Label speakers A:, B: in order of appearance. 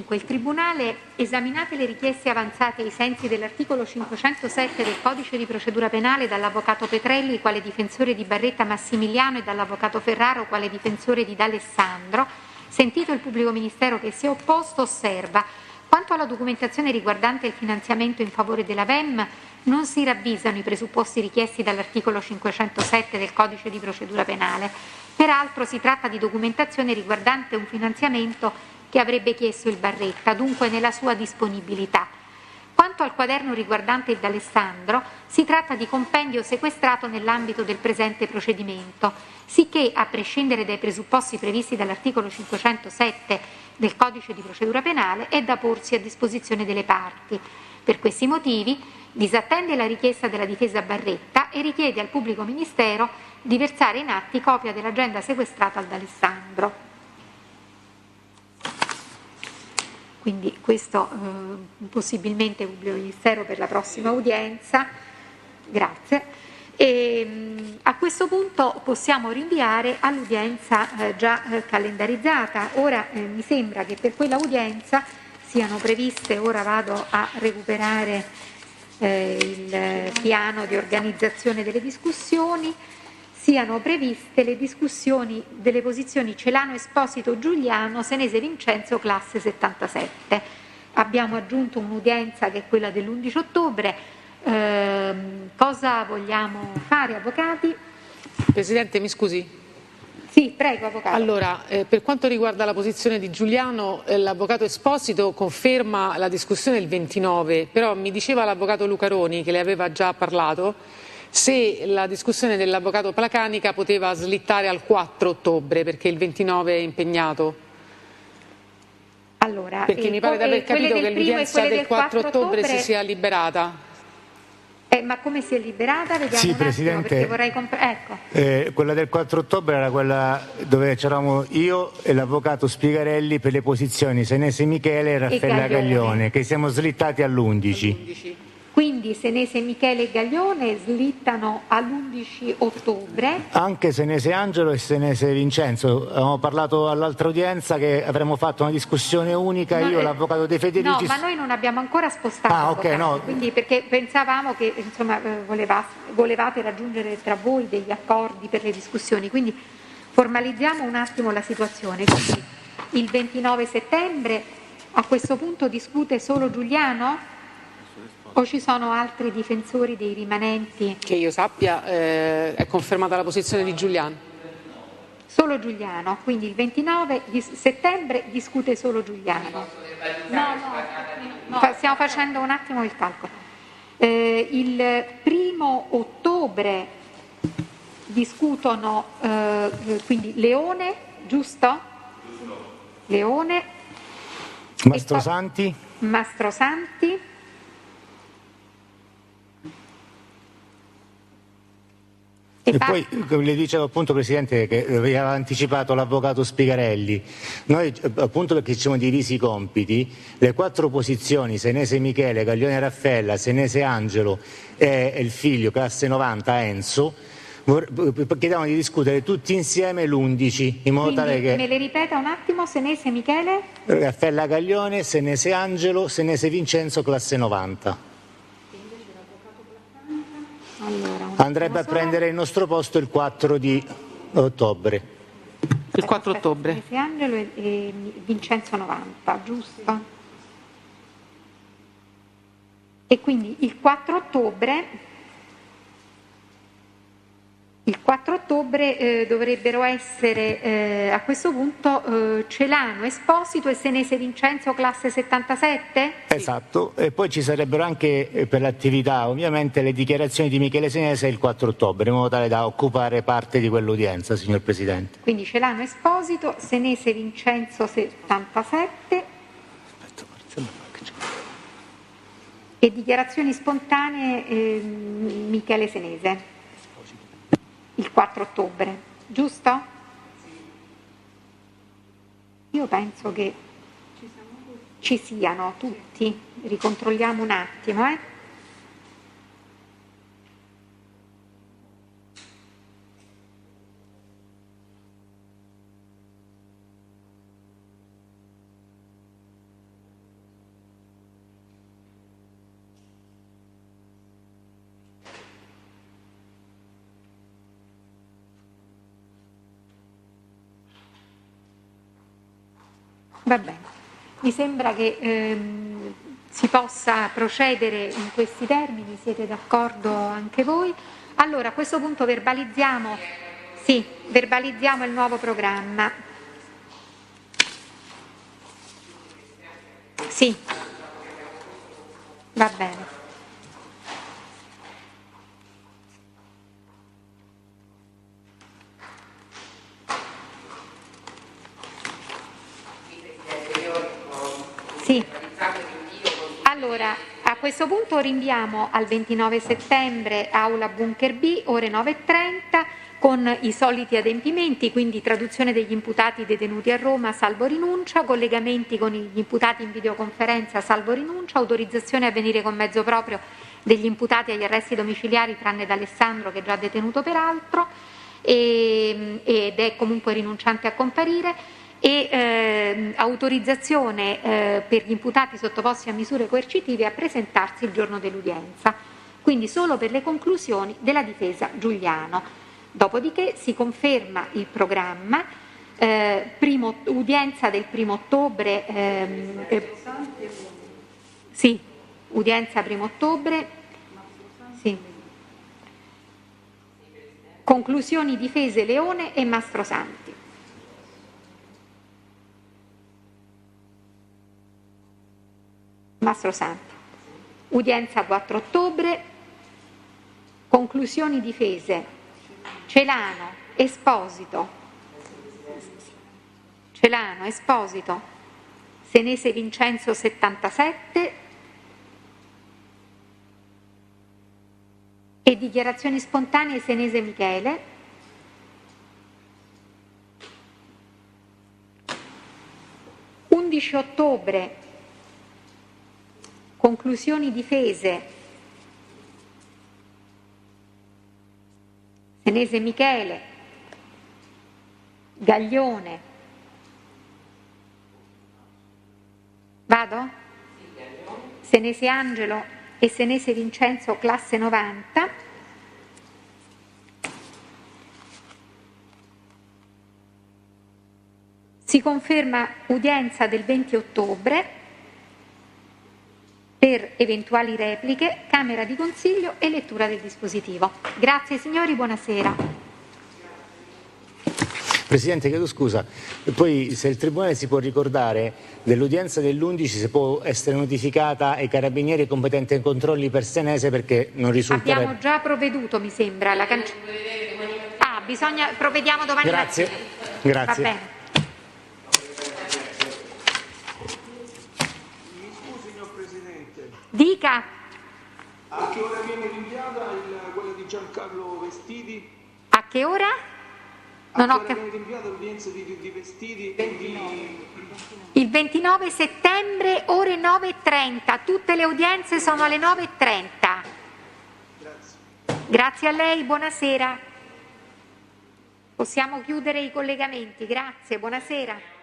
A: Dunque, il Tribunale, esaminate le richieste avanzate ai sensi dell'articolo 507 del Codice di procedura penale dall'Avvocato Petrelli quale difensore di Barretta Massimiliano e dall'Avvocato Ferraro quale difensore di D'Alessandro, sentito il Pubblico Ministero che si è opposto, osserva: quanto alla documentazione riguardante il finanziamento in favore della VEM, non si ravvisano i presupposti richiesti dall'articolo 507 del Codice di procedura penale. Peraltro si tratta di documentazione riguardante un finanziamento che avrebbe chiesto il Barretta, dunque nella sua disponibilità. Quanto al quaderno riguardante il D'Alessandro, si tratta di compendio sequestrato nell'ambito del presente procedimento, sicché, a prescindere dai presupposti previsti dall'articolo 507 del Codice di procedura penale, è da porsi a disposizione delle parti. Per questi motivi, disattende la richiesta della difesa Barretta e richiede al pubblico ministero di versare in atti copia dell'agenda sequestrata al D'Alessandro. Quindi questo possibilmente il pubblico ministero per la prossima udienza. Grazie. A questo punto possiamo rinviare all'udienza già calendarizzata. Ora mi sembra che per quella udienza siano previste, ora vado a recuperare il piano di organizzazione delle discussioni, siano previste le discussioni delle posizioni Celano Esposito Giuliano, Senese Vincenzo, classe 77. Abbiamo aggiunto un'udienza che è quella dell'11 ottobre. Cosa vogliamo fare, avvocati?
B: Presidente, mi scusi.
A: Sì, prego, avvocato.
B: Allora, per quanto riguarda la posizione di Giuliano, l'avvocato Esposito conferma la discussione il 29, però mi diceva l'avvocato Lucaroni, che le aveva già parlato, se la discussione dell'avvocato Placanica poteva slittare al 4 ottobre, perché il 29 è impegnato.
A: Allora,
B: perché mi pare di aver capito che l'udienza del 4 ottobre si sia liberata.
A: Ma come si è liberata? Vediamo
C: sì,
A: un attimo,
C: Presidente,
A: perché vorrei ecco.
C: Quella del 4 ottobre era quella dove c'eravamo io e l'avvocato Spigarelli per le posizioni Senese Michele e Raffaella Gaglione, che siamo slittati all'11.
A: Quindi Senese Michele e Gaglione slittano all'11 ottobre.
C: Anche Senese Angelo e Senese Vincenzo. Avevamo parlato all'altra udienza che avremmo fatto una discussione unica, io l'avvocato De Federici.
A: No, ma noi non abbiamo ancora spostato.
C: Ah, ok, no.
A: Quindi perché pensavamo che insomma volevate raggiungere tra voi degli accordi per le discussioni. Quindi formalizziamo un attimo la situazione. Quindi il 29 settembre a questo punto discute solo Giuliano? O ci sono altri difensori dei rimanenti?
B: Che io sappia è confermata la posizione di Giuliano.
A: Solo Giuliano, quindi il 29 di settembre discute solo Giuliano. No, stiamo facendo un attimo il calcolo. Il 1° ottobre discutono quindi Leone, giusto? Leone.
C: Mastrosanti.
A: Mastrosanti.
C: E poi le dicevo appunto, Presidente, che aveva anticipato l'avvocato Spigarelli. Noi appunto perché ci siamo divisi i compiti, le 4 posizioni Senese Michele, Gaglione Raffaella, Senese Angelo e il figlio classe 90 Enzo, chiediamo di discutere tutti insieme l'11 in modo tale che...
A: Me le ripeta un attimo, Senese Michele?
C: Raffaella Gaglione, Senese Angelo, Senese Vincenzo classe 90. Andrebbe a prendere il nostro posto il 4 di ottobre.
B: Il 4 ottobre.
A: Senese Angelo e Vincenzo 90, giusto? E quindi il 4 ottobre dovrebbero essere a questo punto Celano Esposito e Senese Vincenzo classe 77?
C: Esatto, e poi ci sarebbero anche per l'attività ovviamente le dichiarazioni di Michele Senese il 4 ottobre, in modo tale da occupare parte di quell'udienza, signor Presidente.
A: Quindi Celano Esposito, Senese Vincenzo 77 e dichiarazioni spontanee Michele Senese. Il 4 ottobre, giusto? Io penso che ci siano tutti, ricontrolliamo un attimo. Va bene. Mi sembra che si possa procedere in questi termini, siete d'accordo anche voi? Allora, a questo punto verbalizziamo il nuovo programma. Sì, va bene. Sì. Allora, a questo punto rinviamo al 29 settembre Aula Bunker B, ore 9:30, con i soliti adempimenti, quindi traduzione degli imputati detenuti a Roma, salvo rinuncia, collegamenti con gli imputati in videoconferenza, salvo rinuncia, autorizzazione a venire con mezzo proprio degli imputati agli arresti domiciliari, tranne da Alessandro che è già detenuto peraltro, ed è comunque rinunciante a comparire, e autorizzazione per gli imputati sottoposti a misure coercitive a presentarsi il giorno dell'udienza, quindi solo per le conclusioni della difesa Giuliano. Dopodiché si conferma il programma, udienza del 1° ottobre, sì, udienza 1° ottobre, sì. Conclusioni difese Leone e Mastrosanti. Mastrosanti. Udienza 4 ottobre, conclusioni difese Celano, Esposito, Senese Vincenzo 77 e dichiarazioni spontanee Senese Michele. (11 ottobre) conclusioni difese Senese Michele, Gaglione. Vado? Senese Angelo e Senese Vincenzo classe 90. Si conferma udienza del 20 ottobre per eventuali repliche, Camera di Consiglio e lettura del dispositivo. Grazie signori, buonasera.
C: Presidente, chiedo scusa, poi se il Tribunale si può ricordare dell'udienza dell'11 se può essere notificata ai Carabinieri competenti ai controlli per Senese, perché non risulta...
A: Abbiamo già provveduto, mi sembra. Provvediamo domani
C: mattina. Grazie.
A: Va bene. Dica.
D: A che ora viene rinviata quella di Giancarlo Vestiti?
A: A che ora?
D: Viene rinviata l'udienza di Vestiti?
A: Il 29 settembre, ore 9:30. Tutte le udienze sono alle 9:30.
D: Grazie.
A: Grazie a lei, buonasera. Possiamo chiudere i collegamenti. Grazie, buonasera.